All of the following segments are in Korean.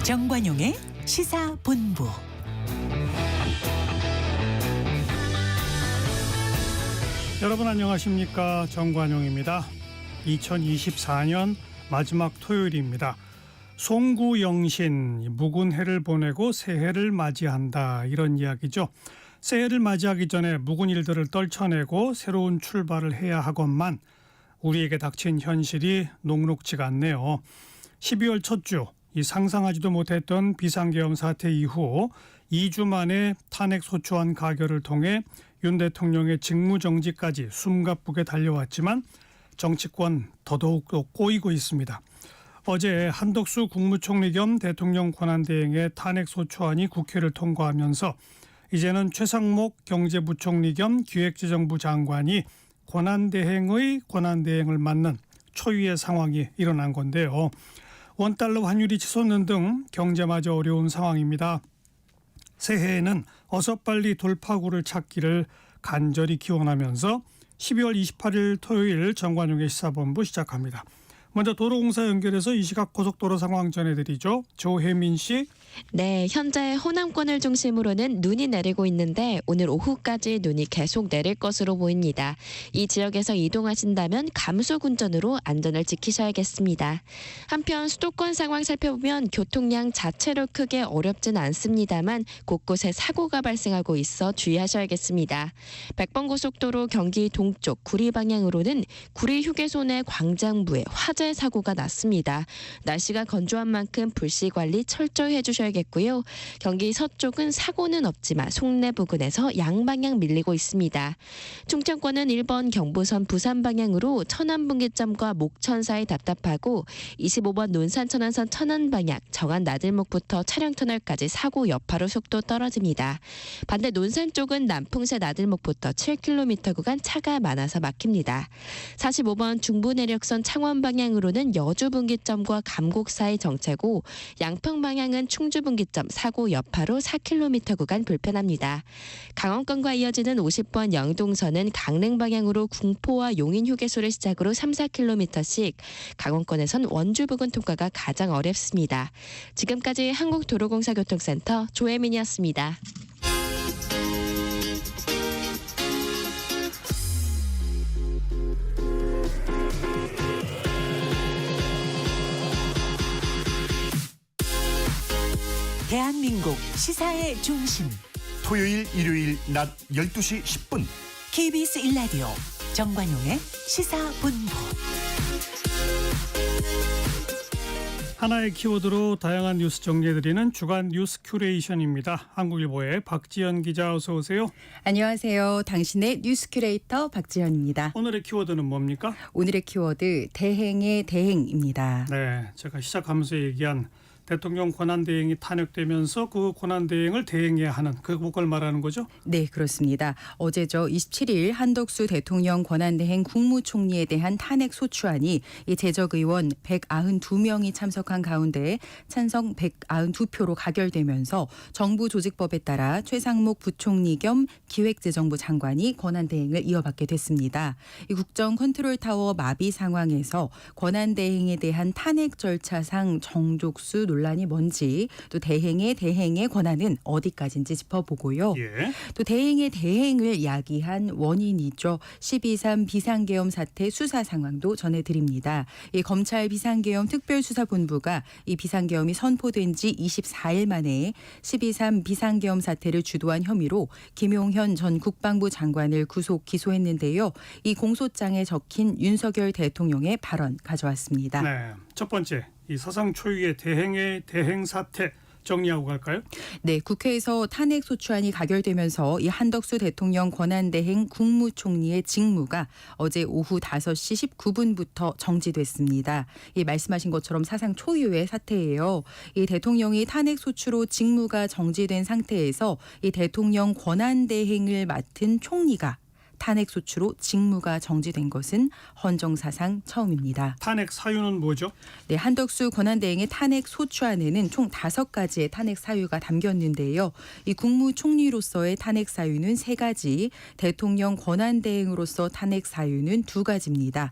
정관용의 시사본부. 여러분 안녕하십니까? 정관용입니다. 2024년 마지막 토요일입니다. 송구영신, 묵은 해를 보내고 새해를 맞이한다, 이런 이야기죠. 새해를 맞이하기 전에 묵은 일들을 떨쳐내고 새로운 출발을 해야 하건만 우리에게 닥친 현실이 녹록지가 않네요. 12월 첫 주, 이 상상하지도 못했던 비상계엄 사태 이후 2주 만에 탄핵소추안 가결을 통해 윤 대통령의 직무정지까지 숨가쁘게 달려왔지만 정치권 더더욱 꼬이고 있습니다. 어제 한덕수 국무총리 겸 대통령 권한대행의 탄핵소추안이 국회를 통과하면서 이제는 최상목 경제부총리 겸 기획재정부 장관이 권한대행의 권한대행을 맡는 초유의 상황이 일어난 건데요. 원달러 환율이 치솟는 등 경제마저 어려운 상황입니다. 새해에는 어서 빨리 돌파구를 찾기를 간절히 기원하면서 12월 28일 토요일 정관용의 시사본부 시작합니다. 먼저 도로공사 연결해서 이 시각 고속도로 상황 전해드리죠. 조혜민 씨. 네, 현재 호남권을 중심으로는 눈이 내리고 있는데 오늘 오후까지 눈이 계속 내릴 것으로 보입니다. 이 지역에서 이동하신다면 감속운전으로 안전을 지키셔야겠습니다. 한편 수도권 상황 살펴보면 교통량 자체로 크게 어렵진 않습니다만 곳곳에 사고가 발생하고 있어 주의하셔야겠습니다. 백번고속도로 경기 동쪽 구리 방향으로는 구리 휴게소 내 광장부에 화재 사고가 났습니다. 날씨가 건조한 만큼 불씨 관리 철저히 해주셔야겠고요. 경기 서쪽은 사고는 없지만 송내 부근에서 양방향 밀리고 있습니다. 충청권은 1번 경부선 부산 방향으로 천안분기점과 목천 사이 답답하고 25번 논산 천안선 천안 방향 정안 나들목부터 차량터널까지 사고 여파로 속도 떨어집니다. 반대 논산 쪽은 남풍새 나들목부터 7km 구간 차가 많아서 막힙니다. 45번 중부내력선 창원 방향으로는 여주분기점과 감곡 사이 정체고 양평 방향은 충주분기점 사고 여파로 4km 구간 불편합니다. 강원권과 이어지는 50번 영동선은 강릉 방향으로 궁포와 용인휴게소를 시작으로 3, 4km씩, 강원권에선 원주 부근 통과가 가장 어렵습니다. 지금까지 한국도로공사교통센터 조혜민이었습니다. 대한민국 시사의 중심 토요일 일요일 낮 12시 10분 KBS 1라디오 정관용의 시사본부. 하나의 키워드로 다양한 뉴스 정리해드리는 주간 뉴스 큐레이션입니다. 한국일보의 박지연 기자, 어서 오세요. 안녕하세요. 당신의 뉴스 큐레이터 박지연입니다. 오늘의 키워드는 뭡니까? 오늘의 키워드 대행의 대행입니다. 네, 제가 시작하면서 얘기한 대통령 권한대행이 탄핵되면서 그 권한대행을 대행해야 하는 그걸 말하는 거죠? 네, 그렇습니다. 어제죠. 27일 한덕수 대통령 권한대행 국무총리에 대한 탄핵소추안이 이 재적의원 192명이 참석한 가운데 찬성 192표로 가결되면서 정부 조직법에 따라 최상목 부총리 겸 기획재정부 장관이 권한대행을 이어받게 됐습니다. 이 국정컨트롤타워 마비 상황에서 권한대행에 대한 탄핵 절차상 정족수 논란이 뭔지, 또 대행의 권한은 어디까지인지 짚어보고요. 예. 또 대행의 대행을 야기한 원인이죠. 12.3 비상계엄 사태 수사 상황도 전해드립니다. 이 검찰 비상계엄 특별수사본부가 이 비상계엄이 선포된 지 24일 만에 12.3 비상계엄 사태를 주도한 혐의로 김용현 전 국방부 장관을 구속 기소했는데요. 이 공소장에 적힌 윤석열 대통령의 발언 가져왔습니다. 네, 첫 번째, 이 사상 초유의 대행 사태 정리하고 갈까요? 네, 국회에서 탄핵소추안이 가결되면서 이 한덕수 대통령 권한대행 국무총리의 직무가 어제 오후 5시 19분부터 정지됐습니다. 이 말씀하신 것처럼 사상 초유의 사태예요. 이 대통령이 탄핵소추로 직무가 정지된 상태에서 이 대통령 권한대행을 맡은 총리가 탄핵소추로 직무가 정지된 것은 헌정사상 처음입니다. 탄핵 사유는 뭐죠? 네, 한덕수 권한대행의 탄핵소추안에는 총 5가지의 탄핵 사유가 담겼는데요. 이 국무총리로서의 탄핵 사유는 3가지, 대통령 권한대행으로서 탄핵 사유는 2가지입니다.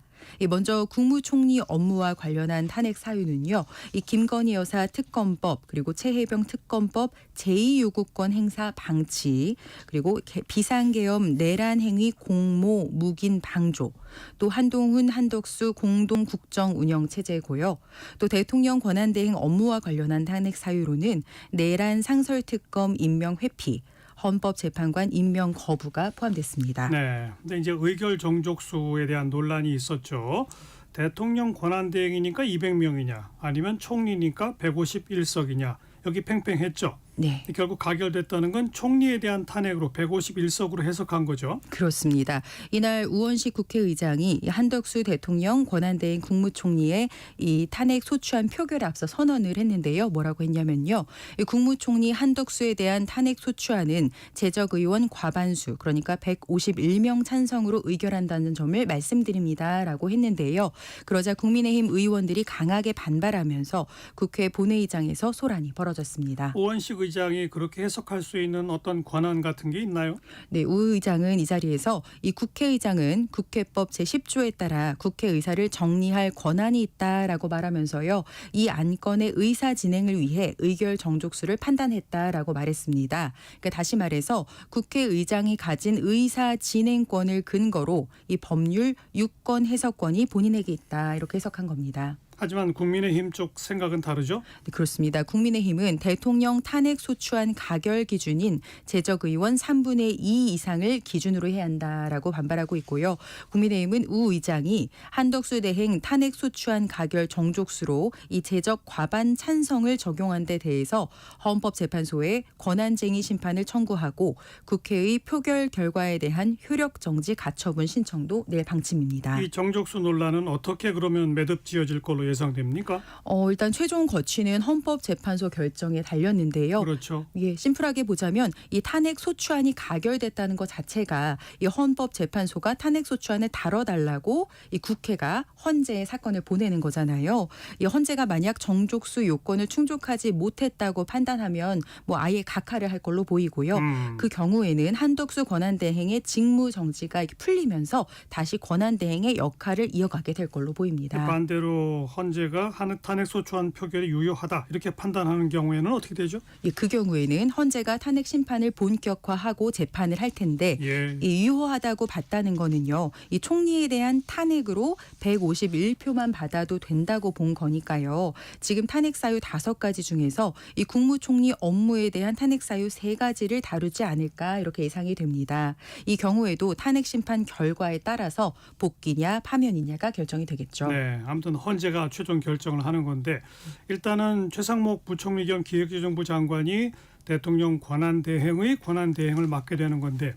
먼저 국무총리 업무와 관련한 탄핵 사유는요. 이 김건희 여사 특검법 그리고 최혜병 특검법 제2요구권 행사 방치 그리고 비상계엄 내란 행위 공모 묵인 방조 또 한동훈 한덕수 공동 국정 운영 체제고요. 또 대통령 권한대행 업무와 관련한 탄핵 사유로는 내란 상설특검 임명 회피 헌법재판관 임명 거부가 포함됐습니다. 네. 근데 이제 의결 정족수에 대한 논란이 있었죠. 대통령 권한대행이니까 200명이냐 아니면 총리니까 151석이냐 여기 팽팽했죠. 네. 결국 가결됐다는 건 총리에 대한 탄핵으로 151석으로 해석한 거죠. 그렇습니다. 이날 우원식 국회의장이 한덕수 대통령 권한대행 국무총리의 이 탄핵 소추안 표결에 앞서 선언을 했는데요. 뭐라고 했냐면요. 이 국무총리 한덕수에 대한 탄핵 소추안은 재적의원 과반수 그러니까 151명 찬성으로 의결한다는 점을 말씀드립니다라고 했는데요. 그러자 국민의힘 의원들이 강하게 반발하면서 국회 본회의장에서 소란이 벌어졌습니다. 우원식 의장이 그렇게 해석할 수 있는 어떤 권한 같은 게 있나요? 네, 우 의장은 이 자리에서 이 국회의장은 국회법 제10조에 따라 국회의사를 정리할 권한이 있다라고 말하면서요. 이 안건의 의사 진행을 위해 의결 정족수를 판단했다라고 말했습니다. 그러니까 다시 말해서 국회의장이 가진 의사 진행권을 근거로 이 법률 유권 해석권이 본인에게 있다 이렇게 해석한 겁니다. 하지만 국민의힘 쪽 생각은 다르죠? 네, 그렇습니다. 국민의힘은 대통령 탄핵 소추안 가결 기준인 재적 의원 3분의 2 이상을 기준으로 해야 한다라고 반발하고 있고요. 국민의힘은 우 의장이 한덕수 대행 탄핵 소추안 가결 정족수로 이 재적 과반 찬성을 적용한 데 대해서 헌법재판소에 권한쟁의 심판을 청구하고 국회의 표결 결과에 대한 효력 정지 가처분 신청도 낼 방침입니다. 이 정족수 논란은 어떻게 그러면 매듭지어질 걸로 예상됩니까? 일단 최종 거취는 헌법재판소 결정에 달렸는데요. 그렇죠. 예, 심플하게 보자면 이 탄핵 소추안이 가결됐다는 것 자체가 이 헌법재판소가 탄핵 소추안을 다뤄달라고 이 국회가 헌재에 사건을 보내는 거잖아요. 이 헌재가 만약 정족수 요건을 충족하지 못했다고 판단하면 뭐 아예 각하를 할 걸로 보이고요. 그 경우에는 한덕수 권한대행의 직무 정지가 이렇게 풀리면서 다시 권한대행의 역할을 이어가게 될 걸로 보입니다. 반대로 헌재가 탄핵 소추안 표결이 유효하다 이렇게 판단하는 경우에는 어떻게 되죠? 예, 그 경우에는 헌재가 탄핵 심판을 본격화하고 재판을 할 텐데 예. 이 유효하다고 봤다는 거는요. 이 총리에 대한 탄핵으로 151표만 받아도 된다고 본 거니까요. 지금 탄핵 사유 5가지 중에서 이 국무총리 업무에 대한 탄핵 사유 3가지를 다루지 않을까 이렇게 예상이 됩니다. 이 경우에도 탄핵 심판 결과에 따라서 복귀냐 파면이냐가 결정이 되겠죠. 네, 아무튼 헌재가 최종 결정을 하는 건데 일단은 최상목 부총리 겸 기획재정부 장관이 대통령 권한대행의 권한대행을 맡게 되는 건데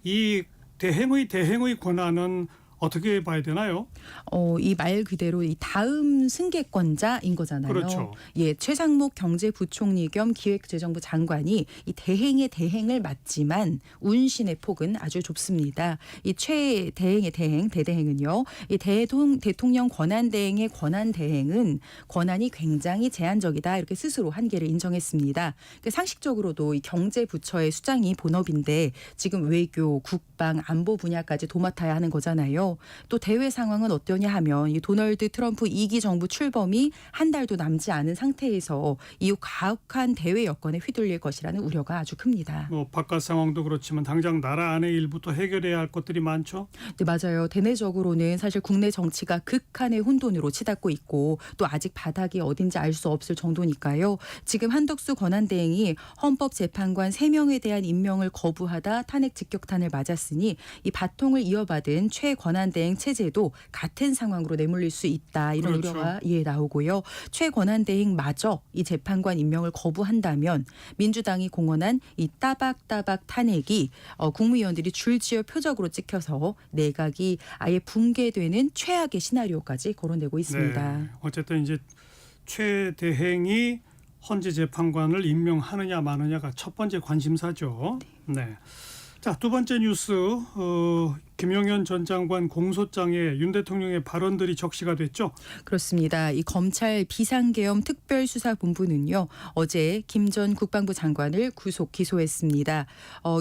이 대행의 권한은 어떻게 봐야 되나요? 이 말 그대로 이 다음 승계권자인 거잖아요. 그렇죠. 예, 최상목 경제부총리 겸 기획재정부 장관이 이 대행의 대행을 맡지만 운신의 폭은 아주 좁습니다. 이 최대행의 대대행은요. 이 대통령 권한대행의 권한대행은 권한이 굉장히 제한적이다 이렇게 스스로 한계를 인정했습니다. 그러니까 상식적으로도 이 경제부처의 수장이 본업인데 지금 외교, 국방, 안보 분야까지 도맡아야 하는 거잖아요. 또 대외 상황은 어떠냐 하면 이 도널드 트럼프 2기 정부 출범이 한 달도 남지 않은 상태에서 이후 가혹한 대외 여건에 휘둘릴 것이라는 우려가 아주 큽니다. 뭐 바깥 상황도 그렇지만 당장 나라 안의 일부터 해결해야 할 것들이 많죠. 네, 맞아요. 대내적으로는 사실 국내 정치가 극한의 혼돈으로 치닫고 있고 또 아직 바닥이 어딘지 알 수 없을 정도니까요. 지금 한덕수 권한대행이 헌법재판관 3명에 대한 임명을 거부하다 탄핵 직격탄을 맞았으니 이 바통을 이어받은 최 권한대행 체제도 같은 상황으로 내몰릴 수 있다. 이런 그렇죠. 우려가 나오고요. 최 권한대행마저 이 재판관 임명을 거부한다면 민주당이 공언한 이 따박따박 탄핵이 국무위원들이 줄지어 표적으로 찍혀서 내각이 아예 붕괴되는 최악의 시나리오까지 거론되고 있습니다. 네, 어쨌든 이제 최 대행이 헌재 재판관을 임명하느냐 마느냐가 첫 번째 관심사죠. 네. 자, 두 번째 뉴스 김용현 전 장관 공소장에 윤 대통령의 발언들이 적시가 됐죠. 그렇습니다. 이 검찰 비상계엄 특별수사본부는요, 어제 김 전 국방부 장관을 구속 기소했습니다.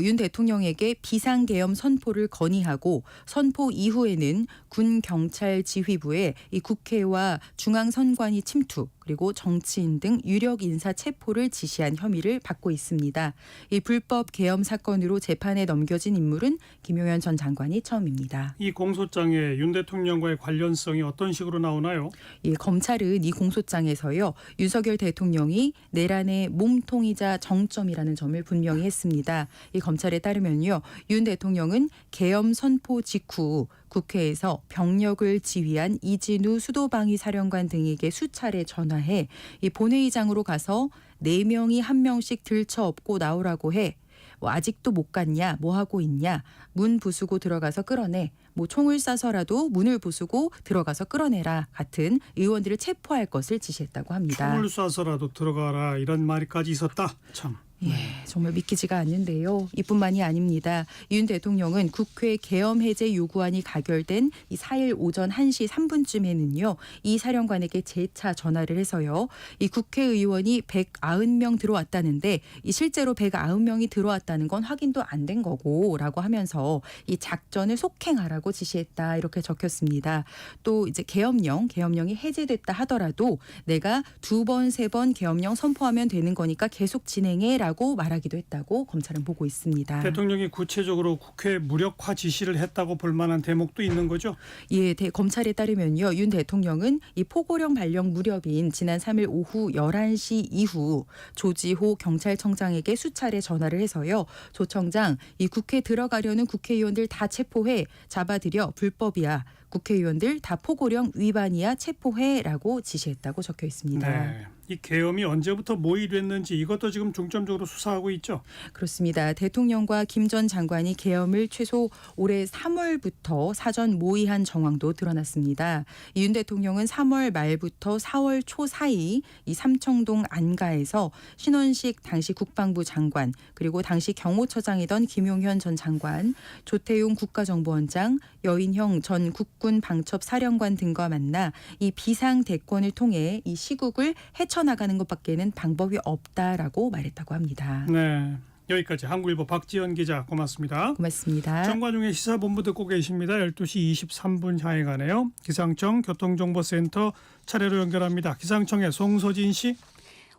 윤 대통령에게 비상계엄 선포를 건의하고 선포 이후에는 군 경찰 지휘부에 이 국회와 중앙선관위 침투 그리고 정치인 등 유력 인사 체포를 지시한 혐의를 받고 있습니다. 이 불법 계엄 사건으로 재판에 넘겨진 인물은 김용현 전 장관이 처음입니다. 이 공소장에 윤 대통령과의 관련성이 어떤 식으로 나오나요? 이 검찰은 이 공소장에서요, 윤석열 대통령이 내란의 몸통이자 정점이라는 점을 분명히 했습니다. 이 검찰에 따르면요, 윤 대통령은 계엄 선포 직후 국회에서 병력을 지휘한 이진우 수도방위 사령관 등에게 수차례 전화해 이 본회의장으로 가서 4명이 1명씩 들쳐업고 나오라고 해. 아직도 못 갔냐? 뭐 하고 있냐? 문 부수고 들어가서 끌어내. 총을 쏴서라도 문을 부수고 들어가서 끌어내라 같은 의원들을 체포할 것을 지시했다고 합니다. 총을 쏴서라도 들어가라 이런 말까지 있었다. 참. 예, 정말 믿기지가 않는데요. 이뿐만이 아닙니다. 윤 대통령은 국회 계엄 해제 요구안이 가결된 이 4일 오전 1시 3분쯤에는요. 이 사령관에게 재차 전화를 해서요. 이 국회의원이 190명 들어왔다는데 이 실제로 190명이 들어왔다는 건 확인도 안 된 거고라고 하면서 이 작전을 속행하라고 지시했다 이렇게 적혔습니다. 또 이제 계엄령이 해제됐다 하더라도 내가 2번, 3번 계엄령 선포하면 되는 거니까 계속 진행해 라고 말하기도 했다고 검찰은 보고 있습니다. 대통령이 구체적으로 국회 무력화 지시를 했다고 볼 만한 대목도 있는 거죠? 예, 검찰에 따르면요. 윤 대통령은 이 포고령 발령 무렵인 지난 3일 오후 11시 이후 조지호 경찰청장에게 수차례 전화를 해서요. 조 청장, 이 국회 들어가려는 국회의원들 다 체포해 잡아들여 불법이야. 국회의원들 다 포고령 위반이야 체포해라고 지시했다고 적혀 있습니다. 네. 이 계엄이 언제부터 모의됐는지 이것도 지금 중점적으로 수사하고 있죠. 그렇습니다. 대통령과 김 전 장관이 계엄을 최소 올해 3월부터 사전 모의한 정황도 드러났습니다. 윤 대통령은 3월 말부터 4월 초 사이 이 삼청동 안가에서 신원식 당시 국방부 장관 그리고 당시 경호처장이던 김용현 전 장관, 조태용 국가정보원장, 여인형 전 국군 방첩 사령관 등과 만나 이 비상 대권을 통해 이 시국을 헤쳐나가는 것밖에는 방법이 없다라고 말했다고 합니다. 네, 여기까지 한국일보 박지연 기자 고맙습니다. 고맙습니다. 정관용의 시사본부 듣고 계십니다. 12시 23분 향해 가네요. 기상청 교통정보센터 차례로 연결합니다. 기상청의 송소진 씨.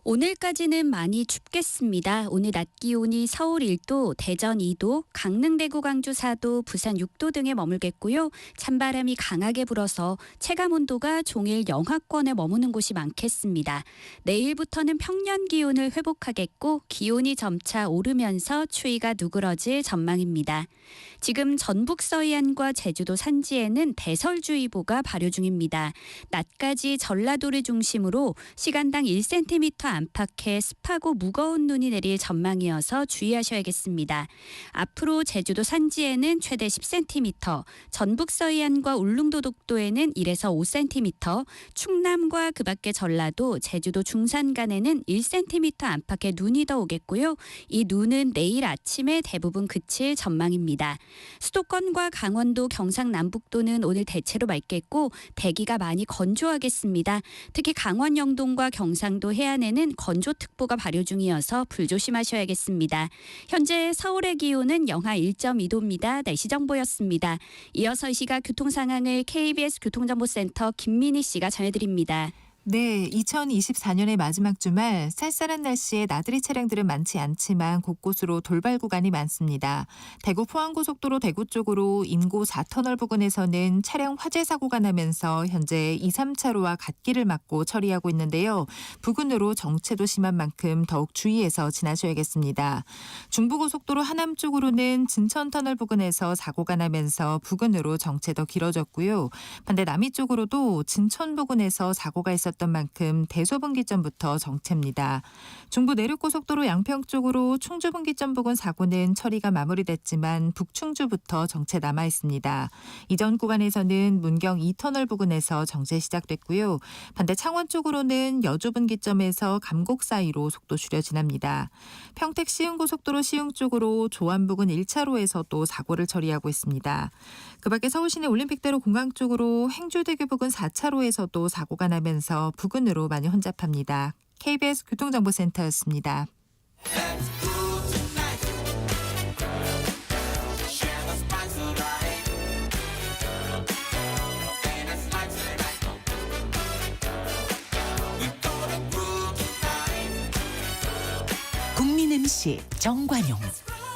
오늘까지는 많이 춥겠습니다. 오늘 낮 기온이 서울 1도, 대전 2도, 강릉, 대구, 광주 4도, 부산 6도 등에 머물겠고요. 찬바람이 강하게 불어서 체감온도가 종일 영하권에 머무는 곳이 많겠습니다. 내일부터는 평년 기온을 회복하겠고 기온이 점차 오르면서 추위가 누그러질 전망입니다. 지금 전북 서해안과 제주도 산지에는 대설주의보가 발효 중입니다. 낮까지 전라도를 중심으로 시간당 1cm 안팎의 습하고 무거운 눈이 내릴 전망이어서 주의하셔야겠습니다. 앞으로 제주도 산지에는 최대 10cm, 전북 서해안과 울릉도 독도에는 1에서 5cm, 충남과 그 밖의 전라도, 제주도 중산간에는 1cm 안팎의 눈이 더 오겠고요. 이 눈은 내일 아침에 대부분 그칠 전망입니다. 수도권과 강원도, 경상남북도는 오늘 대체로 맑겠고 대기가 많이 건조하겠습니다. 특히 강원 영동과 경상도 해안에는 건조특보가 발효 중이어서 불조심하셔야겠습니다. 현재 서울의 기온은 영하 1.2도입니다. 날씨 정보였습니다. 이어서 이 시각 교통 상황을 KBS 교통정보센터 김민희 씨가 전해드립니다. 네, 2024년의 마지막 주말 쌀쌀한 날씨에 나들이 차량들은 많지 않지만 곳곳으로 돌발 구간이 많습니다. 대구 포항고속도로 대구 쪽으로 임고 4터널 부근에서는 차량 화재 사고가 나면서 현재 2, 3차로와 갓길을 막고 처리하고 있는데요. 부근으로 정체도 심한 만큼 더욱 주의해서 지나셔야겠습니다. 중부고속도로 하남 쪽으로는 진천터널 부근에서 사고가 나면서 부근으로 정체도 길어졌고요. 반대 남이 쪽으로도 진천 부근에서 사고가 있었던 있었던 만큼 대소분기점부터 정체입니다. 중부 내륙고속도로 양평 쪽으로 충주분기점 부근 사고는 처리가 마무리됐지만 북충주부터 정체 남아 있습니다. 이전 구간에서는 문경 2터널 부근에서 정체 시작됐고요. 반대 창원 쪽으로는 여주분기점에서 감곡 사이로 속도 줄여 지납니다. 평택 시흥고속도로 시흥 쪽으로 조암 부근 1차로에서 또 사고를 처리하고 있습니다. 그 밖에 서울시내 올림픽대로 공강 쪽으로 행주대교 부근 4차로에서도 사고가 나면서 부근으로 많이 혼잡합니다. KBS 교통정보센터였습니다. 국민 MC 정관용.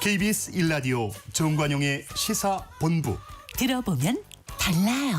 KBS 1라디오 정관용의 시사본부. 들어보면 달라요.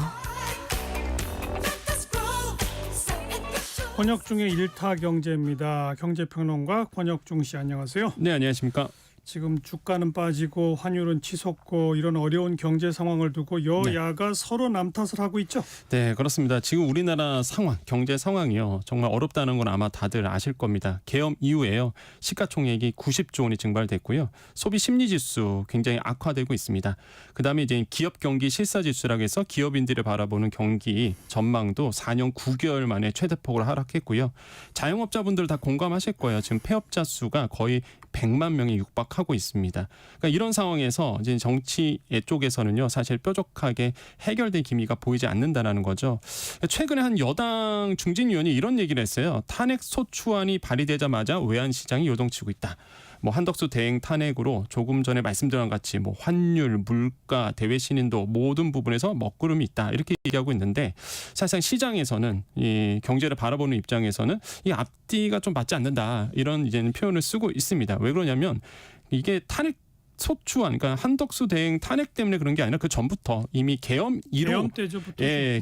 권혁중의 일타 경제입니다. 경제평론가 권혁중 씨 안녕하세요. 네, 안녕하십니까. 지금 주가는 빠지고 환율은 치솟고 이런 어려운 경제 상황을 두고 여야가 서로 남탓을 하고 있죠. 네, 그렇습니다. 지금 우리나라 상황, 경제 상황이요. 정말 어렵다는 건 아마 다들 아실 겁니다. 계엄 이후에요. 시가총액이 90조 원이 증발됐고요. 소비 심리 지수 굉장히 악화되고 있습니다. 그다음에 이제 기업 경기 실사 지수라고 해서 기업인들이 바라보는 경기 전망도 4년 9개월 만에 최대폭으로 하락했고요. 자영업자분들 다 공감하실 거예요. 지금 폐업자 수가 거의 100만 명이 육박하고 있습니다. 그러니까 이런 상황에서 이제 정치 쪽에서는요, 사실 뾰족하게 해결될 기미가 보이지 않는다라는 거죠. 최근에 한 여당 중진위원이 이런 얘기를 했어요. 탄핵 소추안이 발의되자마자 외환 시장이 요동치고 있다. 뭐 한덕수 대행 탄핵으로 조금 전에 말씀드린 것 같이 뭐 환율, 물가, 대외 신인도 모든 부분에서 먹구름이 있다 이렇게 얘기하고 있는데 사실상 시장에서는 이 경제를 바라보는 입장에서는 이 앞뒤가 좀 맞지 않는다 이런 이제는 표현을 쓰고 있습니다. 왜 그러냐면 이게 탄핵 소추안, 그러니까 한덕수 대행 탄핵 때문에 그런 게 아니라 그 전부터 이미 계엄 이후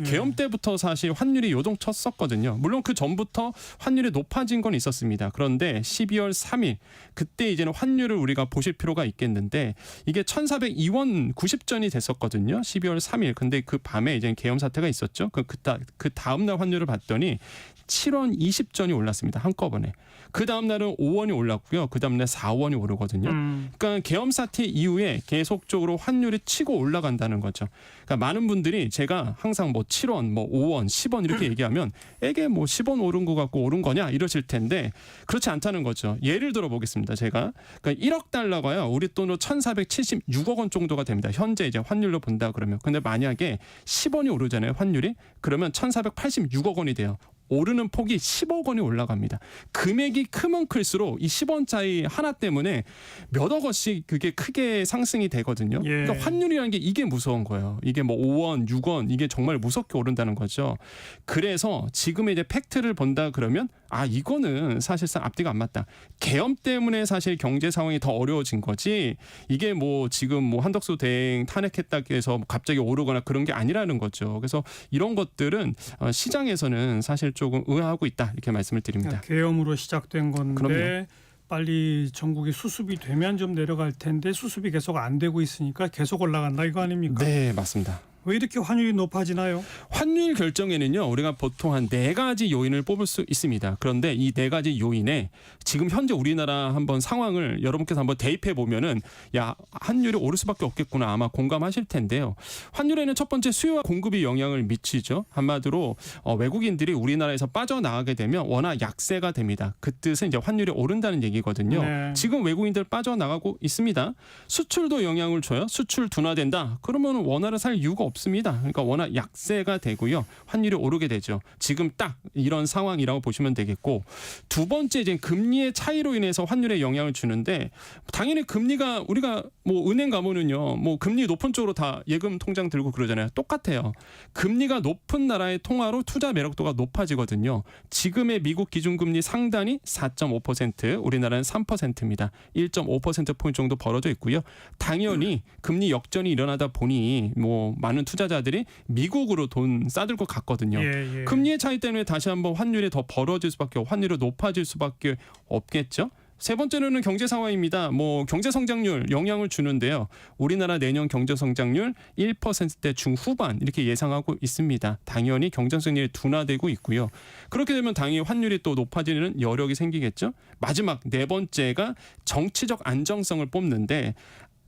계엄 때부터 사실 환율이 요동쳤었거든요. 물론 그 전부터 환율이 높아진 건 있었습니다. 그런데 12월 3일 그때 이제는 환율을 우리가 보실 필요가 있겠는데 이게 1,402원 90전이 됐었거든요. 12월 3일. 근데 그 밤에 이제 계엄 사태가 있었죠. 그 다음 날 환율을 봤더니 7원 20전이 올랐습니다. 한꺼번에. 그 다음 날은 5원이 올랐고요. 그 다음 날 4원이 오르거든요. 그러니까 계엄 사태 이후에 계속적으로 환율이 치고 올라간다는 거죠. 그러니까 많은 분들이 제가 항상 뭐 7원, 뭐 5원, 10원 이렇게 얘기하면 이게 뭐 10원 오른 거 같고 오른 거냐 이러실 텐데 그렇지 않다는 거죠. 예를 들어 보겠습니다. 제가 그러니까 1억 달러가요. 우리 돈으로 1,476억 원 정도가 됩니다. 현재 이제 환율로 본다 그러면. 근데 만약에 10원이 오르잖아요. 환율이. 그러면 1,486억 원이 돼요. 오르는 폭이 10억 원이 올라갑니다. 금액이 크면 클수록 이 10원짜리 하나 때문에 몇억 원씩 그게 크게 상승이 되거든요. 그러니까 환율이라는 게 이게 무서운 거예요. 이게 뭐 5원, 6원 이게 정말 무섭게 오른다는 거죠. 그래서 지금의 이제 팩트를 본다 그러면 아 이거는 사실상 앞뒤가 안 맞다. 계엄 때문에 사실 경제 상황이 더 어려워진 거지. 이게 뭐 지금 뭐 한덕수 대행 탄핵했다고 해서 갑자기 오르거나 그런 게 아니라는 거죠. 그래서 이런 것들은 시장에서는 사실 조금 의아하고 있다 이렇게 말씀을 드립니다. 계엄으로 시작된 건데 그럼요. 빨리 전국이 수습이 되면 좀 내려갈 텐데 수습이 계속 안 되고 있으니까 계속 올라간다 이거 아닙니까? 네, 맞습니다. 왜 이렇게 환율이 높아지나요? 환율 결정에는요, 우리가 보통 한 4가지 요인을 뽑을 수 있습니다. 그런데 이 4가지 요인에 지금 현재 우리나라 한번 상황을 여러분께서 한번 대입해 보면은 야, 환율이 오를 수밖에 없겠구나 아마 공감하실 텐데요. 환율에는 첫 번째 수요와 공급이 영향을 미치죠. 한마디로 외국인들이 우리나라에서 빠져나가게 되면 워낙 약세가 됩니다. 그 뜻은 이제 환율이 오른다는 얘기거든요. 네. 지금 외국인들 빠져나가고 있습니다. 수출도 영향을 줘요. 수출 둔화된다. 그러면 원화를 살 이유가 없습니다. 그러니까 워낙 약세가 되고요. 환율이 오르게 되죠. 지금 딱 이런 상황이라고 보시면 되겠고 두 번째 이제 금리의 차이로 인해서 환율에 영향을 주는데 당연히 금리가 우리가 뭐 은행 가면은요. 뭐 금리 높은 쪽으로 다 예금 통장 들고 그러잖아요. 똑같아요. 금리가 높은 나라의 통화로 투자 매력도가 높아지거든요. 지금의 미국 기준금리 상단이 4.5%, 우리나라는 3%입니다. 1.5%포인트 정도 벌어져 있고요. 당연히 금리 역전이 일어나다 보니 뭐 많은 투자자들이 미국으로 돈 싸들 것 같거든요. 금리의 차이 때문에 다시 한번 환율이 더 벌어질 수밖에 환율이 높아질 수밖에 없겠죠. 세 번째로는 경제 상황입니다. 뭐 경제 성장률 영향을 주는데요. 우리나라 내년 경제 성장률 1%대 중후반 이렇게 예상하고 있습니다. 당연히 경쟁성이 둔화되고 있고요. 그렇게 되면 당연히 환율이 또 높아지는 여력이 생기겠죠. 마지막 네 번째가 정치적 안정성을 뽑는데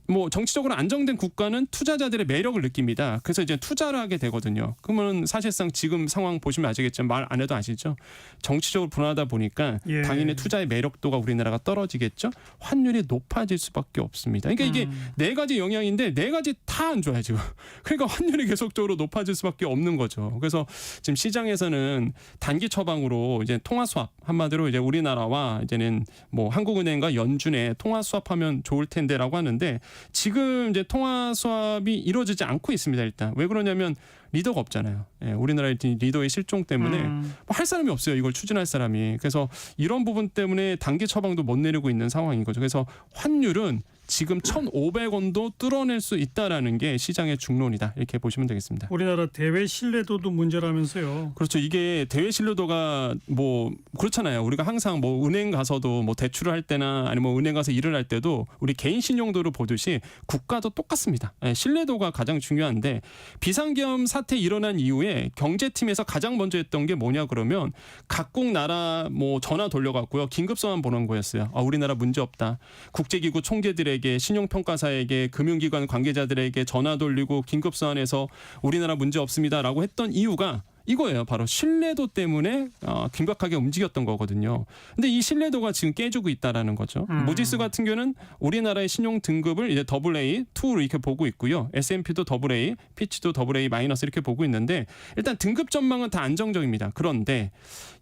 뭐 정치적으로 안정된 국가는 투자자들의 매력을 느낍니다. 그래서 이제 투자를 하게 되거든요. 그러면 사실상 지금 상황 보시면 아시겠지만 말 안 해도 아시죠. 정치적으로 불안하다 보니까 예. 당연히 투자의 매력도가 우리나라가 떨어지겠죠. 환율이 높아질 수밖에 없습니다. 그러니까 이게 네 가지 영향인데 네 가지 다 안 좋아요 지금. 그러니까 환율이 계속적으로 높아질 수밖에 없는 거죠. 그래서 지금 시장에서는 단기 처방으로 이제 통화 수합 한마디로 이제 우리나라와 이제는 뭐 한국은행과 연준에 통화 수합하면 좋을 텐데라고 하는데. 지금 이제 통화 수합이 이루어지지 않고 있습니다. 일단 왜 그러냐면 리더가 없잖아요. 예, 우리나라의 리더의 실종 때문에 뭐 할 사람이 없어요. 이걸 추진할 사람이. 그래서 이런 부분 때문에 단기 처방도 못 내리고 있는 상황인 거죠. 그래서 환율은 지금 1,500원도 뚫어낼 수 있다라는 게 시장의 중론이다. 이렇게 보시면 되겠습니다. 우리나라 대외 신뢰도도 문제라면서요. 그렇죠. 이게 대외 신뢰도가 뭐 그렇잖아요. 우리가 항상 뭐 은행 가서도 뭐 대출을 할 때나 아니면 뭐 은행 가서 일을 할 때도 우리 개인 신용도를 보듯이 국가도 똑같습니다. 신뢰도가 가장 중요한데 비상계엄 사태 일어난 이후에 경제팀에서 가장 먼저 했던 게 뭐냐 그러면 각국 나라 뭐 전화 돌려갖고요. 긴급서만 보낸 거였어요. 아, 우리나라 문제 없다. 국제기구 총재들에게 신용평가사에게 금융기관 관계자들에게 전화 돌리고 긴급서안에서 우리나라 문제 없습니다라고 했던 이유가 이거예요. 바로 신뢰도 때문에 긴박하게 움직였던 거거든요. 근데 이 신뢰도가 지금 깨지고 있다라는 거죠. 모디스 같은 경우는 우리나라의 신용 등급을 이제 AA, 2로 이렇게 보고 있고요. S&P도 AA, 피치도 AA 마이너스 이렇게 보고 있는데 일단 등급 전망은 다 안정적입니다. 그런데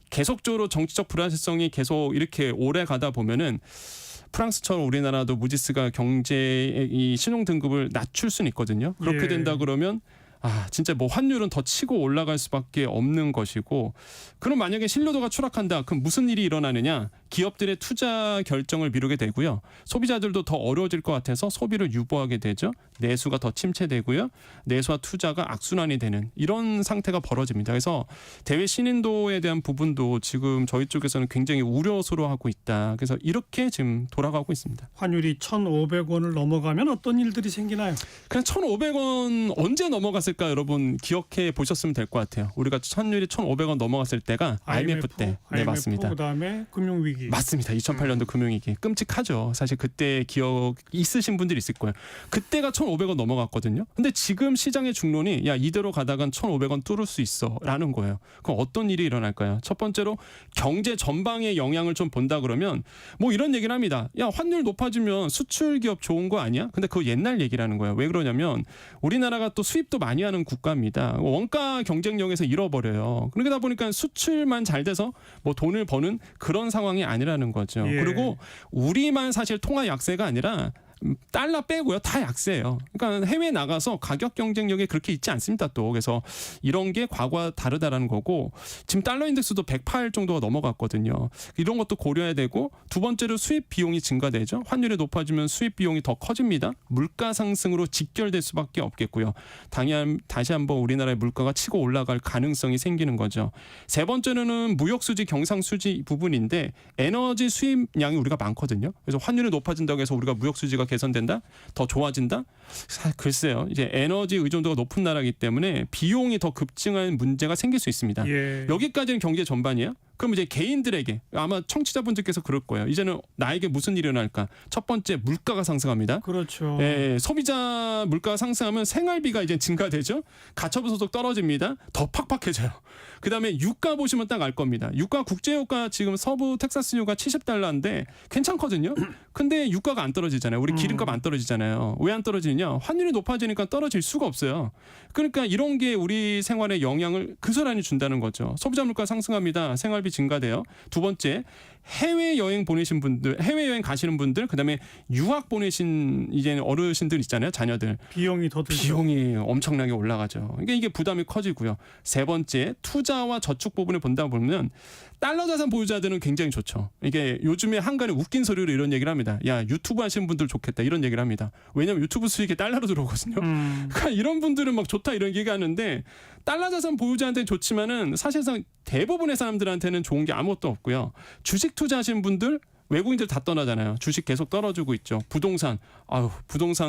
계속적으로 정치적 불안정성이 계속 이렇게 오래 가다 보면은 프랑스처럼 우리나라도 무디스가 경제의 이 신용 등급을 낮출 수는 있거든요. 그렇게 예. 된다 그러면 진짜 뭐 환율은 더 치고 올라갈 수밖에 없는 것이고 그럼 만약에 신뢰도가 추락한다. 그럼 무슨 일이 일어나느냐? 기업들의 투자 결정을 미루게 되고요. 소비자들도 더 어려워질 것 같아서 소비를 유보하게 되죠. 내수가 더 침체되고요. 내수와 투자가 악순환이 되는 이런 상태가 벌어집니다. 그래서 대외 신인도에 대한 부분도 지금 저희 쪽에서는 굉장히 우려스러워하고 있다. 그래서 이렇게 지금 돌아가고 있습니다. 환율이 1,500원을 넘어가면 어떤 일들이 생기나요? 그냥 1,500원 언제 넘어갔을까 여러분 기억해 보셨으면 될 것 같아요. 우리가 환율이 1,500원 넘어갔을 때가 IMF 때. 네, 맞습니다. 그다음에 금융위기. 맞습니다. 2008년도 금융위기. 끔찍하죠. 사실 그때 기억 있으신 분들이 있을 거예요. 그때가 1,500원 넘어갔거든요. 근데 지금 시장의 중론이 야 이대로 가다간 1,500원 뚫을 수 있어라는 거예요. 그럼 어떤 일이 일어날까요? 첫 번째로 경제 전방의 영향을 좀 본다 그러면 뭐 이런 얘기를 합니다. 야 환율 높아지면 수출 기업 좋은 거 아니야? 근데 그거 옛날 얘기라는 거예요. 왜 그러냐면 우리나라가 또 수입도 많이 하는 국가입니다. 원가 경쟁력에서 잃어버려요. 그러다 보니까 수출만 잘 돼서 뭐 돈을 버는 그런 상황이 아니라는 거죠. 예. 그리고 우리만 사실 통화 약세가 아니라 달러 빼고요. 다 약세예요. 그러니까 해외 나가서 가격 경쟁력이 그렇게 있지 않습니다. 또 그래서 이런 게 과거와 다르다라는 거고 지금 달러 인덱스도 108 정도가 넘어갔거든요. 이런 것도 고려해야 되고 두 번째로 수입 비용이 증가되죠. 환율이 높아지면 수입 비용이 더 커집니다. 물가 상승으로 직결될 수밖에 없겠고요. 당연 다시 한번 우리나라의 물가가 치고 올라갈 가능성이 생기는 거죠. 세 번째로는 무역 수지 경상 수지 부분인데 에너지 수입량이 우리가 많거든요. 그래서 환율이 높아진다고 해서 우리가 무역 수지가 개선된다? 더 좋아진다? 글쎄요. 이제 에너지 의존도가 높은 나라이기 때문에 비용이 더 급증하는 문제가 생길 수 있습니다. 예. 여기까지는 경제 전반이에요. 그럼 이제 개인들에게 아마 청취자분들께서 그럴 거예요. 이제는 나에게 무슨 일이 일어날까? 첫 번째 물가가 상승합니다. 그렇죠. 예, 소비자 물가가 상승하면 생활비가 이제 증가되죠. 가처분 소득 떨어집니다. 더 팍팍해져요. 그다음에 유가 보시면 딱 알 겁니다. 유가 국제유가 지금 서부 텍사스유가 $70인데 괜찮거든요. 근데 유가가 안 떨어지잖아요. 우리 기름값 안 떨어지잖아요. 왜 안 떨어지느냐? 환율이 높아지니까 떨어질 수가 없어요. 그러니까 이런 게 우리 생활에 영향을 그스란히 준다는 거죠. 소비자 물가 상승합니다. 생활비 증가돼요. 두 번째 해외 여행 보내신 분들, 해외 여행 가시는 분들, 그다음에 유학 보내신 이제 어르신들 있잖아요, 자녀들. 비용이 더 들죠. 비용이 엄청나게 올라가죠. 그러니까 이게 부담이 커지고요. 세 번째 투자와 저축 부분을 본다 보면 달러 자산 보유자들은 굉장히 좋죠. 이게 요즘에 한간에 웃긴 소리로 이런 얘기를 합니다. 야 유튜브 하시는 분들 좋겠다 이런 얘기를 합니다. 왜냐하면 유튜브 수익이 달러로 들어오거든요. 그러니까 이런 분들은 막 좋다 이런 얘기하는데 달러 자산 보유자한테는 좋지만은 사실상 대부분의 사람들한테는 좋은 게 아무것도 없고요. 주식 투자하시는 분들 외국인들 다 떠나잖아요. 주식 계속 떨어지고 있죠. 부동산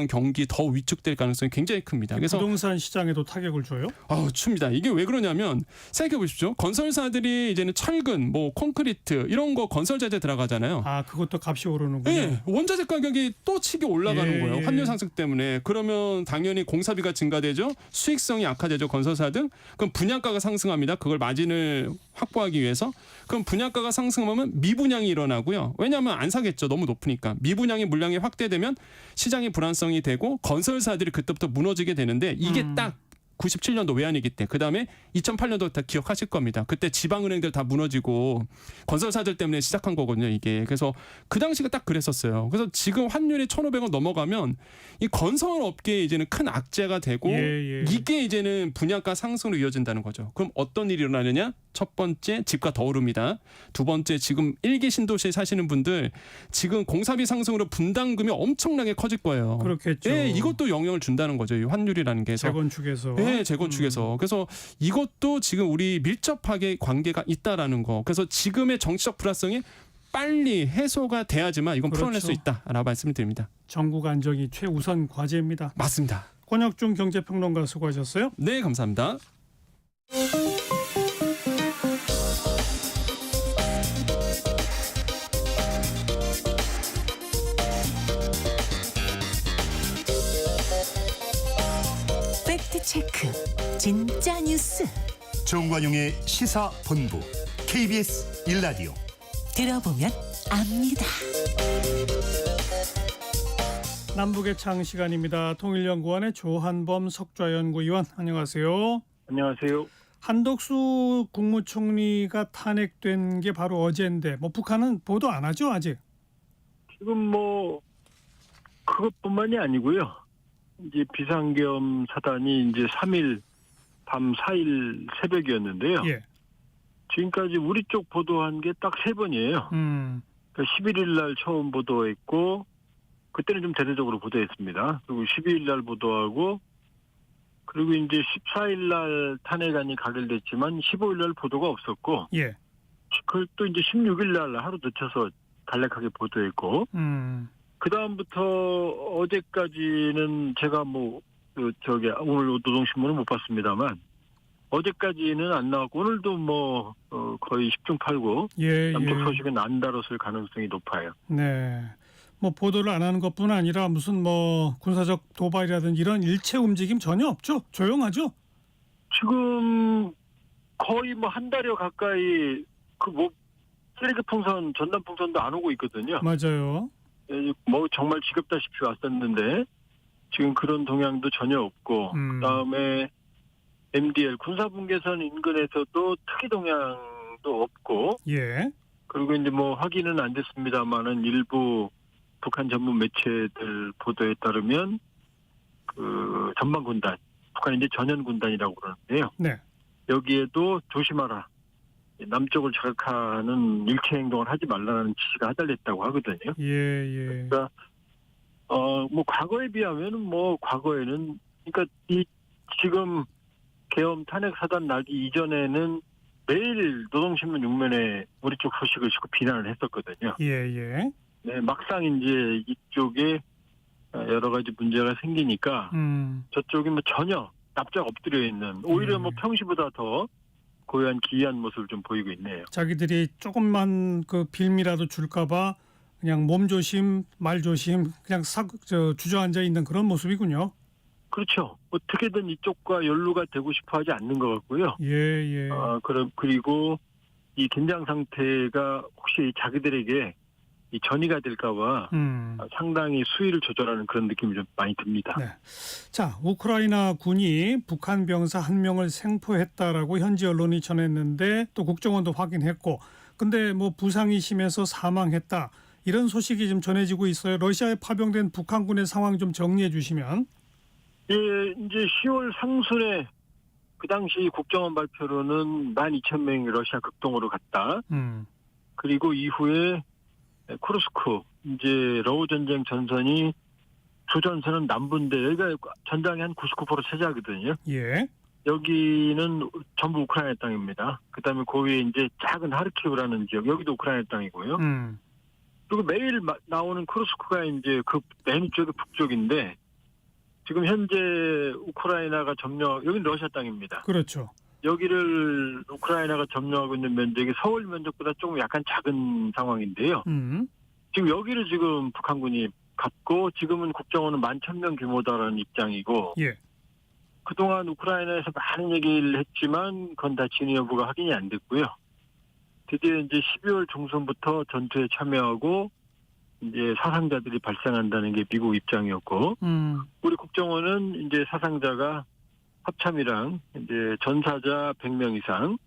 경기 더 위축될 가능성이 굉장히 큽니다. 그래서 부동산 시장에도 타격을 줘요? 춥니다. 이게 왜 그러냐면 생각해 보십시오. 건설사들이 이제는 철근, 뭐 콘크리트 이런 거 건설 자재 들어가잖아요. 그것도 값이 오르는군요. 네, 원자재 가격이 또 치게 올라가는 예, 거예요. 예. 환율 상승 때문에. 그러면 당연히 공사비가 증가되죠. 수익성이 악화되죠. 건설사들. 그럼 분양가가 상승합니다. 그걸 마진을 확보하기 위해서. 그럼 분양가가 상승하면 미분양이 일어나고요. 왜냐하면 안 사겠죠. 너무 높으니까. 미분양이 물량이 확대되면 시장의 불안성이 되고 건설사들이 그때부터 무너지게 되는데 이게 딱 97년도 외환위기 때, 그 다음에 2008년도 다 기억하실 겁니다. 그때 지방은행들 다 무너지고 건설사들 때문에 시작한 거거든요, 이게. 그래서 그 당시가 딱 그랬었어요. 그래서 지금 환율이 1,500원 넘어가면 이 건설업계에 이제는 큰 악재가 되고 이게 이제는 분양가 상승으로 이어진다는 거죠. 그럼 어떤 일이 일어나느냐? 첫 번째, 집값 더 오릅니다. 두 번째, 지금 1기 신도시에 사시는 분들 지금 공사비 상승으로 분담금이 엄청나게 커질 거예요. 그렇겠죠. 네, 이것도 영향을 준다는 거죠. 이 환율이라는 게. 재건축에서. 네, 재건축에서. 그래서 이것도 지금 우리 밀접하게 관계가 있다라는 거. 그래서 지금의 정치적 불안성이 빨리 해소가 돼야지만 이건 풀어낼 수 있다라고 말씀을 드립니다. 전국 안정이 최우선 과제입니다. 맞습니다. 권혁중 경제평론가 수고하셨어요. 네, 감사합니다. 팩트체크 진짜 뉴스 정관용의 시사본부 KBS 1라디오. 들어보면 압니다. 남북의 창 시간입니다. 통일연구원의 조한범 석좌연구위원, 안녕하세요. 안녕하세요. 한덕수 국무총리가 탄핵된 게 바로 어제인데 북한은 보도 안 하죠, 아직? 지금 그것뿐만이 아니고요. 이제 비상계엄 사단이 이제 3일 밤 4일 새벽이었는데요. 예. 지금까지 우리 쪽 보도한 게 딱 3번이에요. 음. 그러니까 11일 날 처음 보도했고 그때는 좀 대대적으로 보도했습니다. 그리고 12일 날 보도하고 그리고 이제 14일 날 탄핵안이 가결됐지만 15일 날 보도가 없었고 예. 그걸 또 이제 16일 날 하루 늦춰서 간략하게 보도했고 그 다음부터 어제까지는 제가 오늘 노동신문은 못 봤습니다만 어제까지는 안 나왔고 오늘도 거의 10중 8구 남쪽 소식은 안 다뤘을 가능성이 높아요. 네. 보도를 안 하는 것뿐 아니라 무슨 군사적 도발이라든지 이런 일체 움직임 전혀 없죠? 조용하죠? 지금 거의 한 달여 가까이 쓰레기 풍선, 전단 풍선도 안 오고 있거든요. 맞아요. 정말 지겹다시피 왔었는데 지금 그런 동향도 전혀 없고 그다음에 MDL 군사분계선 인근에서도 특이 동향도 없고 예. 그리고 이제 확인은 안 됐습니다만은 일부 북한 전문 매체들 보도에 따르면 그 전방군단, 북한이 이제 전현군단이라고 그러는데요. 네. 여기에도 조심하라. 남쪽을 자극하는 일체 행동을 하지 말라는 지시가 하달렸다고 하거든요. 예. 그러니까 과거에 비하면은 과거에는 그러니까 지금 계엄 탄핵 사단 나기 이전에는 매일 노동신문 6면에 우리 쪽 소식을 싣고 비난을 했었거든요. 예. 네, 막상 이제 이쪽에 여러 가지 문제가 생기니까 저쪽이 전혀 납작 엎드려 있는 오히려 평시보다 더 고요한 기이한 모습을 좀 보이고 있네요. 자기들이 조금만 그 빌미라도 줄까봐 그냥 몸 조심, 말 조심, 그냥 주저앉아 있는 그런 모습이군요. 그렇죠. 어떻게든 이쪽과 연루가 되고 싶어하지 않는 것 같고요. 예. 그리고 이 긴장 상태가 혹시 자기들에게 이 전이가 될까봐 상당히 수위를 조절하는 그런 느낌이 좀 많이 듭니다. 네. 자, 우크라이나 군이 북한 병사 1명을 생포했다라고 현지 언론이 전했는데 또 국정원도 확인했고, 근데 부상이 심해서 사망했다 이런 소식이 좀 전해지고 있어요. 러시아에 파병된 북한군의 상황 좀 정리해 주시면. 예, 이제 10월 상순에 그 당시 국정원 발표로는 12,000명이 러시아 극동으로 갔다. 그리고 이후에 쿠르스크 이제 러우 전쟁 전선이 두 전선은 남부인데 여기가 전장이 한 99% 차지하거든요. 예. 여기는 전부 우크라이나 땅입니다. 그다음에 그 위에 이제 작은 하르키우라는 지역 여기도 우크라이나 땅이고요. 그리고 매일 나오는 쿠르스크가 이제 그 맨 쪽의 북쪽인데 지금 현재 우크라이나가 여기는 러시아 땅입니다. 그렇죠. 여기를 우크라이나가 점령하고 있는 면적이 서울 면적보다 조금 약간 작은 상황인데요. 지금 여기를 지금 북한군이 갖고 지금은 국정원은 11,000명 규모다라는 입장이고 예. 그동안 우크라이나에서 많은 얘기를 했지만 그건 다 진위 여부가 확인이 안 됐고요. 드디어 이제 12월 중순부터 전투에 참여하고 이제 사상자들이 발생한다는 게 미국 입장이었고 우리 국정원은 이제 사상자가 합참이랑 이제 전사자 100명 이상,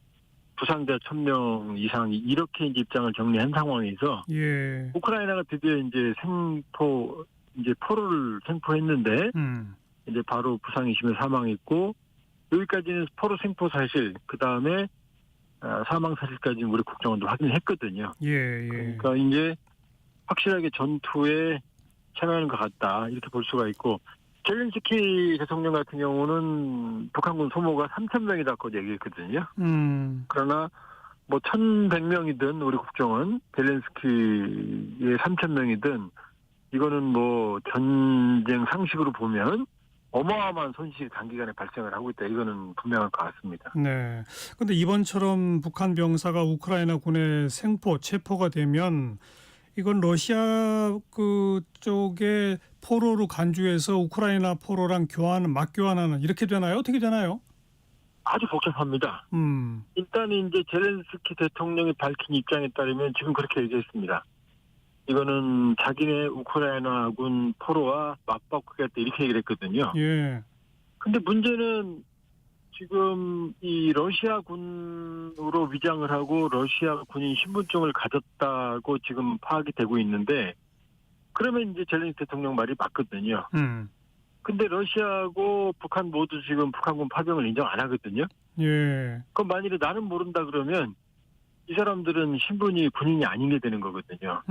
부상자 1,000명 이상 이렇게 이제 입장을 정리한 상황에서 예. 우크라이나가 드디어 이제 포로를 생포했는데 이제 바로 부상이 심해 사망했고 여기까지는 포로 생포 사실 그 다음에 사망 사실까지는 우리 국정원도 확인했거든요. 예. 그러니까 이제 확실하게 전투에 참여하는 것 같다 이렇게 볼 수가 있고. 젤렌스키 대통령 같은 경우는 북한군 소모가 3,000명이다고 얘기했거든요. 그러나 뭐 1,100명이든 우리 국정원 젤렌스키의 3,000명이든 이거는 뭐 전쟁 상식으로 보면 어마어마한 손실이 단기간에 발생을 하고 있다. 이거는 분명할 것 같습니다. 네. 근데 이번처럼 북한 병사가 우크라이나 군의 체포가 되면 이건 러시아 그쪽에 포로로 간주해서 우크라이나 포로랑 맞교환하는 이렇게 되나요? 어떻게 되나요? 아주 복잡합니다. 일단 이제 젤렌스키 대통령이 밝힌 입장에 따르면 지금 그렇게 얘기했습니다. 이거는 자기네 우크라이나군 포로와 맞바꾸겠다 이렇게 얘기를 했거든요. 예. 근데 문제는 지금 이 러시아 군으로 위장을 하고 러시아 군인 신분증을 가졌다고 지금 파악이 되고 있는데 그러면 이제 젤렌스키 대통령 말이 맞거든요. 근데 러시아하고 북한 모두 지금 북한군 파병을 인정 안 하거든요. 예. 그럼 만일에 나는 모른다 그러면 이 사람들은 신분이 군인이 아닌 게 되는 거거든요.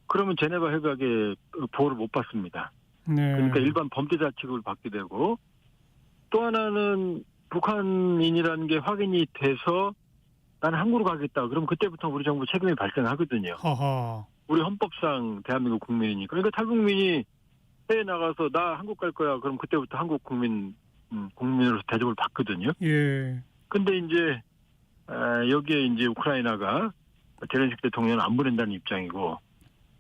그러면 제네바 협약에 보호를 못 받습니다. 네. 그러니까 일반 범죄자 취급을 받게 되고 또 하나는 북한인이라는 게 확인이 돼서 나는 한국으로 가겠다. 그럼 그때부터 우리 정부 책임이 발생하거든요. 허허. 우리 헌법상 대한민국 국민이니까. 그러니까 탈북민이 해외 나가서 나 한국 갈 거야. 그럼 그때부터 한국 국민으로서 대접을 받거든요. 예. 근데 이제 여기에 이제 우크라이나가 젤렌스키 대통령은 안 보낸다는 입장이고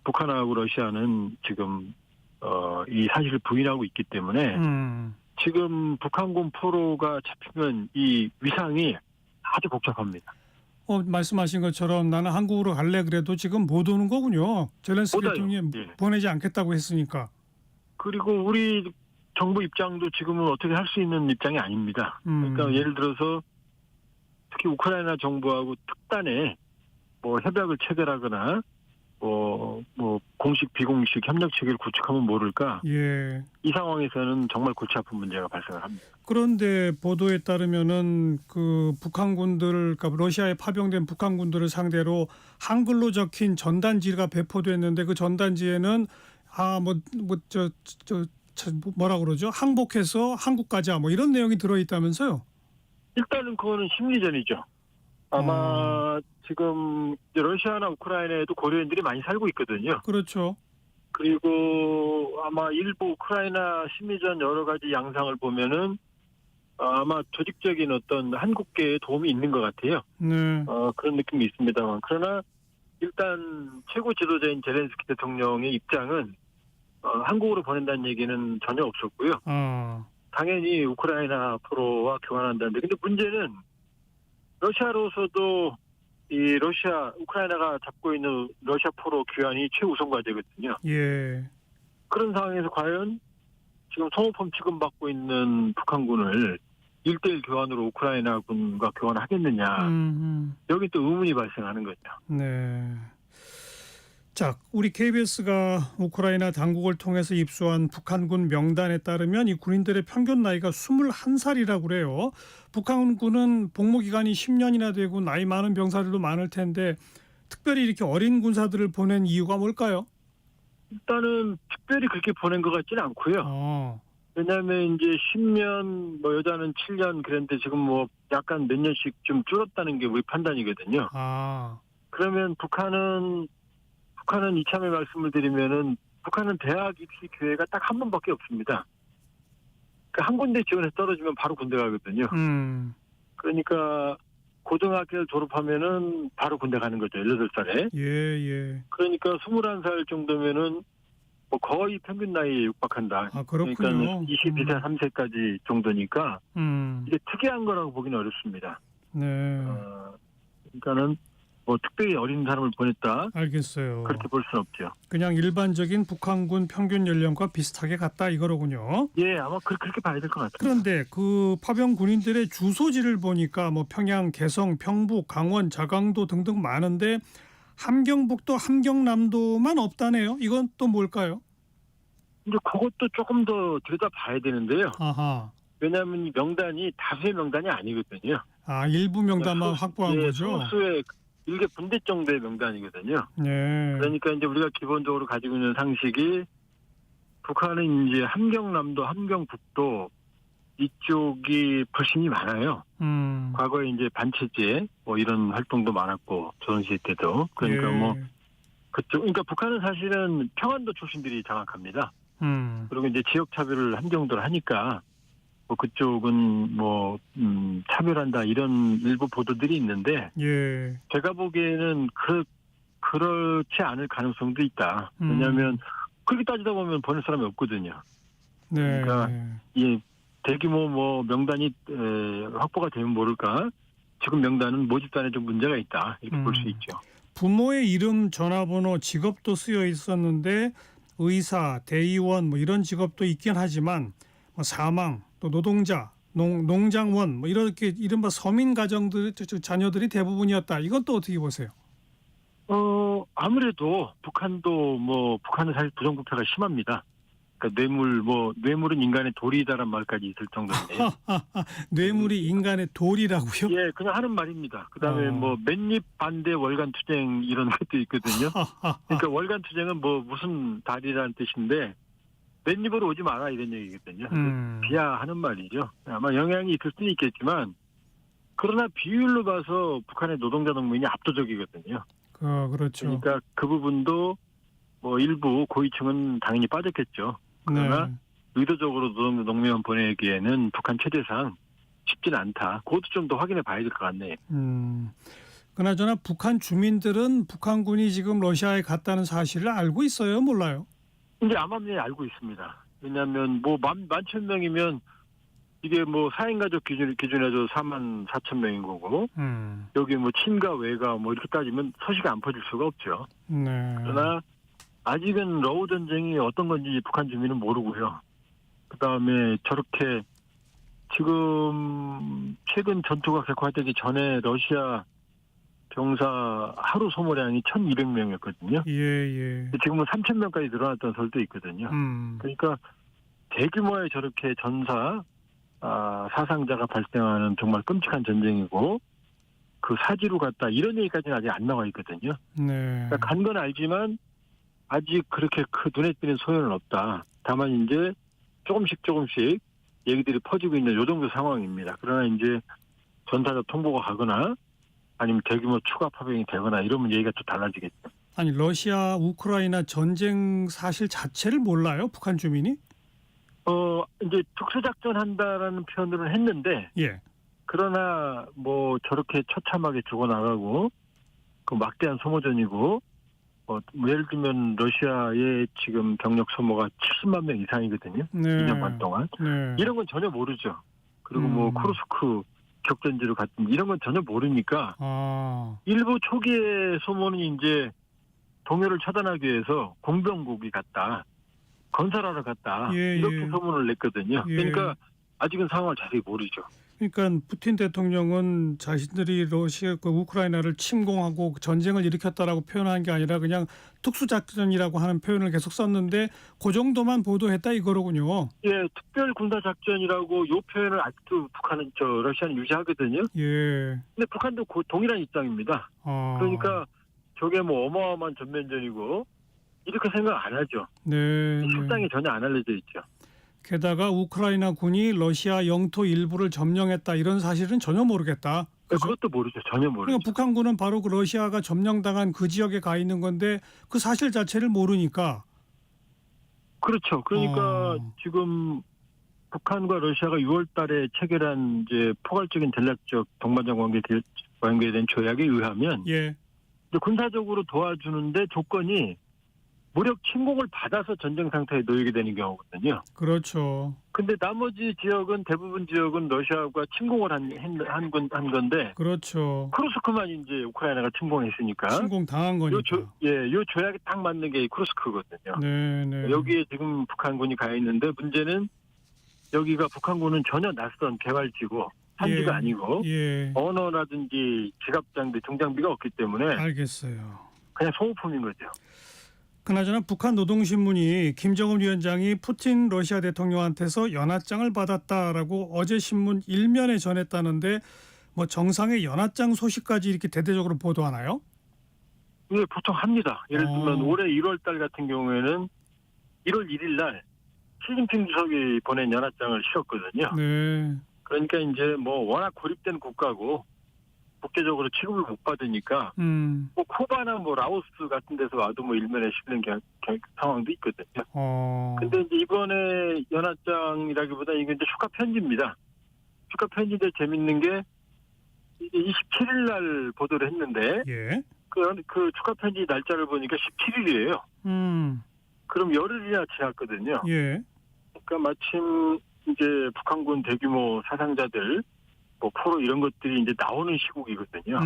북한하고 러시아는 지금 이 사실을 부인하고 있기 때문에 지금 북한군 포로가 잡히면 이 위상이 아주 복잡합니다. 말씀하신 것처럼 나는 한국으로 갈래 그래도 지금 못 오는 거군요. 젤렌스키 대통령이 예. 보내지 않겠다고 했으니까. 그리고 우리 정부 입장도 지금은 어떻게 할 수 있는 입장이 아닙니다. 그러니까 예를 들어서 특히 우크라이나 정부하고 특단에 뭐 협약을 체결하거나 뭐 공식 비공식 협력 체계를 구축하면 모를까. 예. 이 상황에서는 정말 골치 아픈 문제가 발생을 합니다. 그런데 보도에 따르면은 그 그러니까 러시아에 파병된 북한군들을 상대로 한글로 적힌 전단지가 배포됐는데 그 전단지에는 뭐라 그러죠? 항복해서 한국 가자 뭐 이런 내용이 들어있다면서요? 일단은 그거는 심리전이죠. 아마 지금 러시아나 우크라이나에도 고려인들이 많이 살고 있거든요. 그렇죠. 그리고 아마 일부 우크라이나 심리전 여러 가지 양상을 보면은 아마 조직적인 어떤 한국계에 도움이 있는 것 같아요. 네. 그런 느낌이 있습니다만. 그러나 일단 최고 지도자인 젤렌스키 대통령의 입장은 한국으로 보낸다는 얘기는 전혀 없었고요. 당연히 우크라이나 포로와 교환한다는데 근데 문제는 러시아로서도 이 우크라이나가 잡고 있는 러시아 포로 귀환이 최우선 과제거든요. 예. 그런 상황에서 과연 지금 소모품 취급받고 있는 북한군을 1대1 교환으로 우크라이나군과 교환하겠느냐. 여기 또 의문이 발생하는 거죠. 네. 자, 우리 KBS가 우크라이나 당국을 통해서 입수한 북한군 명단에 따르면 이 군인들의 평균 나이가 21살이라고 그래요. 북한군은 복무 기간이 10년이나 되고 나이 많은 병사들도 많을 텐데 특별히 이렇게 어린 군사들을 보낸 이유가 뭘까요? 일단은 특별히 그렇게 보낸 것 같지는 않고요. 왜냐하면 이제 10년, 여자는 7년 그랬는데 지금 약간 몇 년씩 좀 줄었다는 게 우리 판단이거든요. 그러면 북한은 북한은 이참에 말씀을 드리면은 북한은 대학 입시 기회가 딱 한 번밖에 없습니다. 그러니까 한 군데 지원해서 떨어지면 바로 군대 가거든요. 그러니까 고등학교를 졸업하면은 바로 군대 가는 거죠. 18살에. 예. 그러니까 21살 정도면은 뭐 거의 평균 나이에 육박한다. 아, 그렇군요. 그러니까 22세, 3세까지 정도니까 이게 특이한 거라고 보기는 어렵습니다. 네. 그러니까는 뭐 특별히 어린 사람을 보냈다. 알겠어요. 그렇게 볼 수는 없죠. 그냥 일반적인 북한군 평균 연령과 비슷하게 갔다 이거로군요. 예, 아마 그렇게 봐야 될 것 같아요. 그런데 그 파병 군인들의 주소지를 보니까 뭐 평양, 개성, 평북, 강원, 자강도 등등 많은데 함경북도, 함경남도만 없다네요. 이건 또 뭘까요? 이제 그것도 조금 더 들여다봐야 되는데요. 아하. 왜냐하면 이 명단이 다수의 명단이 아니거든요. 아, 일부 명단만 확보한 거죠? 소수의 일개 분대 정도의 명단이거든요. 네. 그러니까 이제 우리가 기본적으로 가지고 있는 상식이 북한은 이제 함경남도, 함경북도 이쪽이 훨씬이 많아요. 과거에 이제 반체제 뭐 이런 활동도 많았고 조선시대 때도 그러니까 뭐 그쪽 그러니까 북한은 사실은 평안도 출신들이 장악합니다. 그리고 이제 지역 차별을 한 정도를 하니까 뭐 그쪽은 뭐 차별한다 이런 일부 보도들이 있는데 제가 보기에는 그렇지 않을 가능성도 있다. 왜냐하면 그렇게 따지다 보면 보낼 사람이 없거든요. 네. 그러니까 이 대규모 뭐 명단이 확보가 되면 모를까 지금 명단은 모집단에 좀 문제가 있다 이렇게 볼 수 있죠. 부모의 이름, 전화번호, 직업도 쓰여 있었는데 의사, 대의원 뭐 이런 직업도 있긴 하지만 뭐 사망, 또 노동자, 농장원 뭐 이렇게 이른바 서민 가정들 자녀들이 대부분이었다. 이건 또 어떻게 보세요? 아무래도 북한은 사실 부정부패가 심합니다. 그러니까 뇌물은 인간의 돌이다란 말까지 있을 정도인데. 뇌물이 인간의 돌이라고요? 예, 그냥 하는 말입니다. 그다음에 뭐 맨입 반대 월간 투쟁 이런 것도 있거든요. 그러니까 월간 투쟁은 뭐 무슨 달이라는 뜻인데 맨입으로 오지 마라 이런 얘기거든요. 비하하는 말이죠. 아마 영향이 있을 수는 있겠지만 그러나 비율로 봐서 북한의 노동자 농민이 압도적이거든요. 그렇죠. 그러니까 그 부분도 뭐 일부 고위층은 당연히 빠졌겠죠. 그러나 의도적으로 노동자 농민만 보내기에는 북한 체제상 쉽지는 않다. 그것도 좀 더 확인해 봐야 될 것 같네요. 그나저나 북한 주민들은 북한군이 지금 러시아에 갔다는 사실을 알고 있어요? 몰라요? 이제 암암리에 알고 있습니다. 왜냐하면 뭐 11,000명이면 이게 뭐 4인 가족 기준에도 44,000명인 거고 여기 뭐 친가 외가 뭐 이렇게 따지면 소식이 안 퍼질 수가 없죠. 그러나 아직은 러우 전쟁이 어떤 건지 북한 주민은 모르고요. 그다음에 저렇게 지금 최근 전투가 격화되기 전에 러시아 병사 하루 소모량이 1,200명이었거든요. 지금은 3,000명까지 늘어났다는 설도 있거든요. 그러니까 대규모의 저렇게 전사 사상자가 발생하는 정말 끔찍한 전쟁이고 그 사지로 갔다 이런 얘기까지는 아직 안 나와 있거든요. 그러니까 간 건 알지만 아직 그렇게 눈에 띄는 소요는 없다. 다만 이제 조금씩 얘기들이 퍼지고 있는 요 정도 상황입니다. 그러나 이제 전사자 통보가 가거나 아니면 대규모 추가 파병이 되거나 이러면 얘기가 또 달라지겠죠. 아니 러시아 우크라이나 전쟁 사실 자체를 몰라요? 북한 주민이? 이제 특수작전 한다라는 표현을 했는데 그러나 뭐 저렇게 처참하게 죽어나가고 그 막대한 소모전이고 예를 들면 러시아의 지금 병력 소모가 70만 명 이상이거든요. 2년 반 동안. 이런 건 전혀 모르죠. 그리고 뭐 쿠르스크 격전지로 갔든 이런 건 전혀 모르니까 일부 초기의 소모는 이제 동요를 차단하기 위해서 공병국이 갔다. 건설하러 갔다. 이렇게 소문을 냈거든요. 그러니까 아직은 상황을 자세히 모르죠. 그러니까 푸틴 대통령은 자신들이 우크라이나를 침공하고 전쟁을 일으켰다라고 표현한 게 아니라 그냥 특수작전이라고 하는 표현을 계속 썼는데 그 정도만 보도했다 이거로군요. 예, 특별군사작전이라고 요 표현을 아직도 러시아는 유지하거든요. 근데 북한도 동일한 입장입니다. 그러니까 저게 뭐 어마어마한 전면전이고 이렇게 생각 안 하죠. 실상이 전혀 안 알려져 있죠. 게다가 우크라이나 군이 러시아 영토 일부를 점령했다 이런 사실은 전혀 모르겠다. 그죠? 그것도 모르죠. 전혀 모르죠. 그러니까 북한군은 바로 그 러시아가 점령당한 그 지역에 가 있는 건데 그 사실 자체를 모르니까. 그렇죠. 그러니까 지금 북한과 러시아가 6월 달에 체결한 이제 포괄적인 전략적 동반자 관계에 대한 조약에 의하면 예. 이제 군사적으로 도와주는데 조건이 무력 침공을 받아서 전쟁 상태에 놓이게 되는 경우거든요. 그렇죠. 근데 나머지 지역은 대부분 지역은 러시아가 침공을 한 건데 그렇죠. 크루스크만 이제 우크라이나가 침공했으니까 침공 당한 거니까. 요 조약에 딱 맞는 게 이 크루스크거든요. 네. 여기에 지금 북한군이 가 있는데 문제는 여기가 북한군은 전혀 낯선 개발지고 산지가 아니고 예. 언어라든지 지갑장비, 중장비가 없기 때문에 알겠어요. 그냥 소모품인 거죠. 그나저나 북한 노동신문이 김정은 위원장이 푸틴 러시아 대통령한테서 연하장을 받았다라고 어제 신문 1면에 전했다는데 뭐 정상의 연하장 소식까지 이렇게 대대적으로 보도하나요? 예, 보통 합니다. 예를 들면 올해 1월 달 같은 경우에는 1월 1일 날 시진핑 주석이 보낸 연하장을 실었거든요. 네. 그러니까 이제 뭐 워낙 고립된 국가고 국제적으로 취급을 못 받으니까 뭐 쿠바나 뭐 라오스 같은 데서 와도 뭐 일면에 실는 상황도 있거든요. 근데 이제 이번에 연하장이라기보다 이게 이제 축하 편지입니다. 축하 편지인데 재밌는 게 이제 27일 날 보도를 했는데 예. 그 축하 편지 날짜를 보니까 17일이에요. 그럼 열흘이나 지났거든요. 예. 그러니까 마침 이제 북한군 대규모 사상자들 뭐 포로 이런 것들이 이제 나오는 시국이거든요.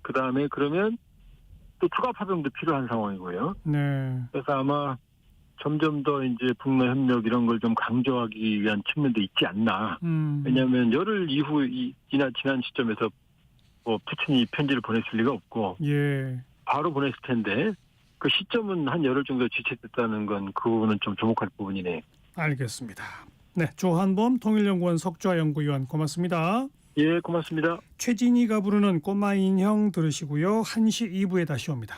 그 다음에 그러면 또 추가 파병도 필요한 상황이고요. 네. 그래서 아마 점점 더 이제 북러 협력 이런 걸 좀 강조하기 위한 측면도 있지 않나. 왜냐하면 열흘 지난 시점에서 뭐 푸틴이 편지를 보냈을 리가 없고 예. 바로 보냈을 텐데 그 시점은 한 열흘 정도 지체됐다는 건 그 부분은 좀 주목할 부분이네요. 알겠습니다. 네, 조한범 통일연구원 석좌연구위원 고맙습니다. 예, 고맙습니다. 최진희가 부르는 꼬마 인형 들으시고요. 1시 2부에 다시 옵니다.